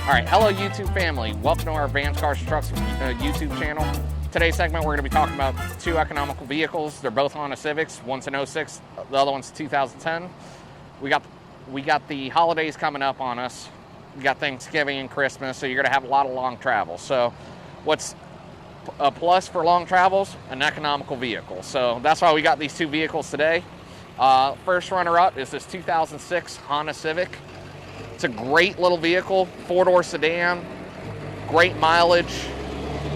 All right, hello YouTube family. Welcome to our Vans, Cars, and Trucks YouTube channel. Today's segment, we're going to be talking about two economical vehicles. They're both Honda Civics. One's an 06, the other one's 2010. We got the holidays coming up on us. We got Thanksgiving and Christmas, so you're going to have a lot of long travel. So what's a plus for long travels? An economical vehicle. So that's why we got these two vehicles today. First runner-up is this 2006 Honda Civic. It's a great little vehicle, four-door sedan, great mileage,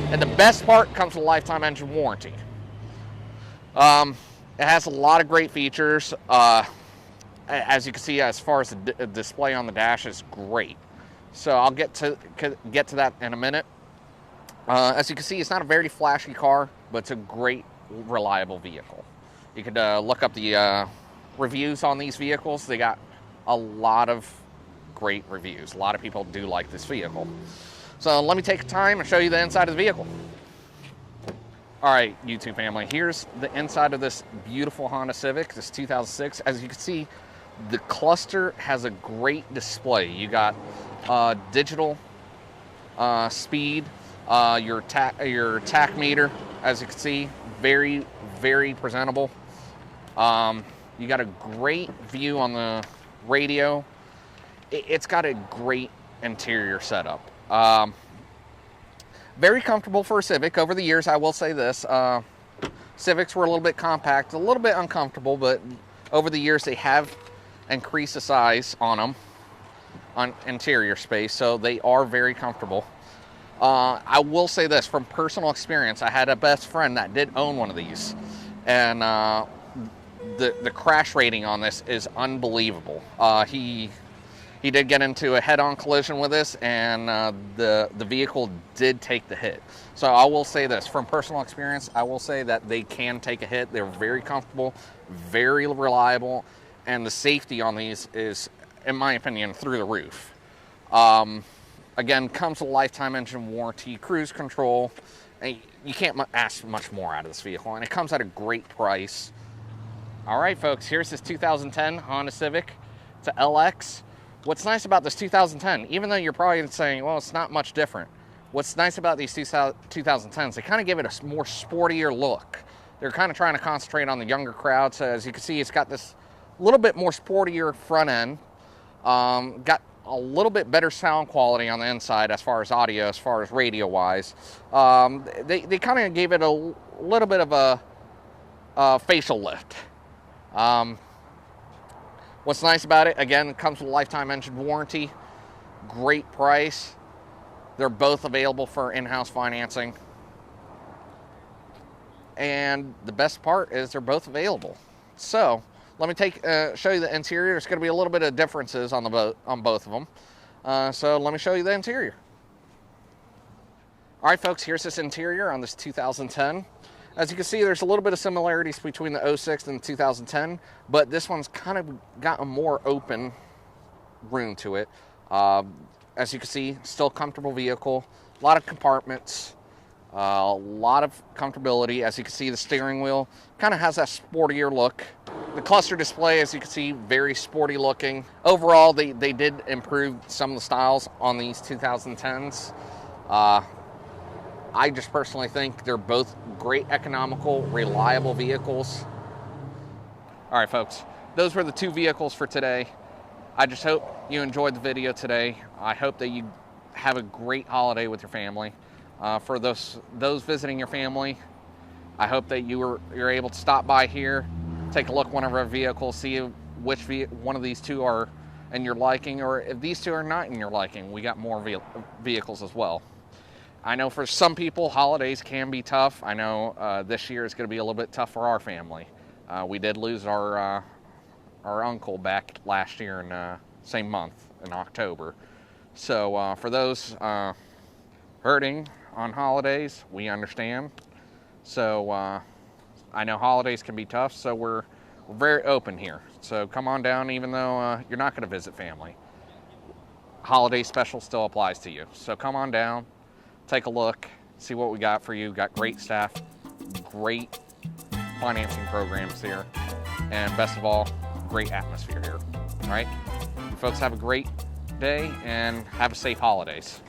and the best part comes with a lifetime engine warranty. It has a lot of great features. As you can see, as far as the display on the dash is great. So I'll get to that in a minute. As you can see, it's not a very flashy car, but it's a great, reliable vehicle. You could look up the reviews on these vehicles. They got a lot of great reviews. A lot of people do like this vehicle. So let me take time and show you the inside of the vehicle. All right, YouTube family, here's the inside of this beautiful Honda Civic, this 2006. As you can see, the cluster has a great display. You got digital speed, your tach meter, as you can see, very, very presentable. You got a great view on the radio. It's got a great interior setup. Very comfortable for a Civic. Over the years, I will say this, Civics were a little bit compact, a little bit uncomfortable, but over the years they have increased the size on them, on interior space, so they are very comfortable. I will say this, from personal experience, I had a best friend that did own one of these, and the crash rating on this is unbelievable. He did get into a head-on collision with this, and the vehicle did take the hit. So I will say this, from personal experience, I will say that they can take a hit. They're very comfortable, very reliable, and the safety on these is, in my opinion, through the roof. Again, comes with a lifetime engine warranty, cruise control. And you can't ask much more out of this vehicle, and it comes at a great price. All right, folks, here's this 2010 Honda Civic. It's a LX. What's nice about this 2010, even though you're probably saying, well, it's not much different. What's nice about these 2010s, they kind of give it a more sportier look. They're kind of trying to concentrate on the younger crowd. So as you can see, it's got this little bit more sportier front end. Got a little bit better sound quality on the inside as far as audio, as far as radio-wise. They kind of gave it a little bit of a facial lift. What's nice about it, again, it comes with a lifetime engine warranty, great price. They're both available for in-house financing. And the best part is they're both available. So let me show you the interior. There's going to be a little bit of differences on both of them. So let me show you the interior. All right, folks, here's this interior on this 2010. As you can see, there's a little bit of similarities between the 06 and the 2010, but this one's kind of got a more open room to it. As you can see, still a comfortable vehicle, a lot of compartments, a lot of comfortability. As you can see, the steering wheel kind of has that sportier look. The cluster display, as you can see, very sporty looking. Overall, they did improve some of the styles on these 2010s. I just personally think they're both great, economical, reliable vehicles. All right, folks, those were the two vehicles for today. I just hope you enjoyed the video today. I hope that you have a great holiday with your family. For those visiting your family, I hope that you're able to stop by here, take a look at one of our vehicles, see which one of these two are in your liking, or if these two are not in your liking, we got more vehicles as well. I know for some people, holidays can be tough. I know this year is going to be a little bit tough for our family. We did lose our uncle back last year in same month in October. So for those hurting on holidays, we understand. So I know holidays can be tough, so we're very open here. So come on down, even though you're not going to visit family. Holiday special still applies to you. So come on down. Take a look, see what we got for you. Got great staff, great financing programs here, and best of all, great atmosphere here. All right, you folks have a great day and have a safe holidays.